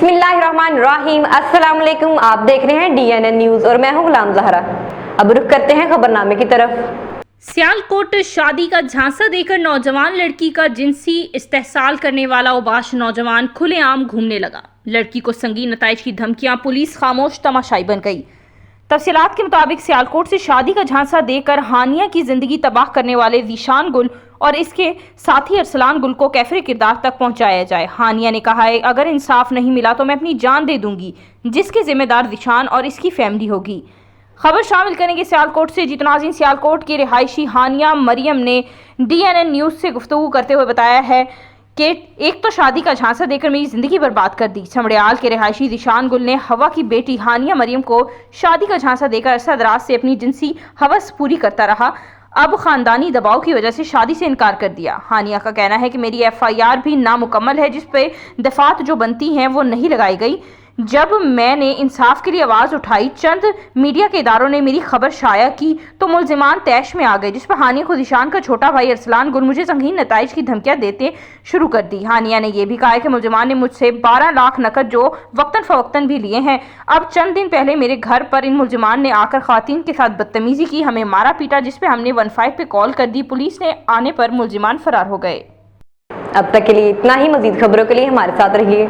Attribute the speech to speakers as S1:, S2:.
S1: बिस्मिल्लाहिर्रहमानिर्रहीम। अस्सलाम वालेकुम। आप देख रहे हैं DNN न्यूज़ और मैं हूं गुलाम ज़हरा। अब रुख करते हैं खबरनामे की तरफ।
S2: सियालकोट शादी का झांसा देकर नौजवान लड़की का जिनसी इस्तेहसाल करने वाला उबाश नौजवान खुलेआम घूमने लगा। लड़की को संगीन नताइज की धमकियां, पुलिस खामोश तमाशाई बन गई। तफसीलात के मुताबिक सियालकोट से शादी का झांसा देकर हानिया की जिंदगी तबाह करने वाले ज़ीशान गुल और इसके साथी अरसलान गुल को कैफरे किरदार तक पहुंचाया जाए। हानिया ने कहा है, अगर इंसाफ नहीं मिला तो मैं अपनी जान दे दूंगी, जिसके जिम्मेदार ज़ीशान और इसकी फैमिली होगी। खबर शामिल करेंगे सियालकोट से। जीत नाज़रीन, सियालकोट की रिहायशी हानिया मरियम ने DNN न्यूज़ से गुफ्तगू करते हुए बताया है कि एक तो शादी का झांसा देकर मेरी जिंदगी बर्बाद कर दी। चमड़ियाल के रिहायशी ज़ीशान गुल ने हवा की बेटी हानिया मरियम को शादी का झांसा देकर अरसा दराज से अपनी जिनसी हवस पूरी करता रहा। अब खानदानी दबाव की वजह से शादी से इनकार कर दिया। हानिया का कहना है कि मेरी FIR भी नामुकम्मल है, जिस पे दफात जो बनती हैं वो नहीं लगाई गई। जब मैंने इंसाफ के लिए आवाज़ उठाई, चंद मीडिया के इदारों ने मेरी खबर शाया की तो मुल्जिमान तैश में आ गए, जिस पर हानिया को ज़ीशान का छोटा भाई अरसलान गुल मुझे संगीन नताइज की धमकियां देते शुरू कर दी। हानिया ने यह भी कहा है कि मुल्जिमान ने मुझसे 12 लाख नकद जो वक्तन फवक्तन भी लिए हैं। अब चंद दिन पहले मेरे घर पर इन मुल्जिमान ने आकर खातिन के साथ बदतमीजी की, हमें मारा पीटा, जिस पे हमने 15 पे कॉल कर दी। पुलिस ने आने पर मुल्जिमान फरार हो गए।
S1: अब तक के लिए इतना ही। मजीद खबरों के लिए हमारे साथ रहिए।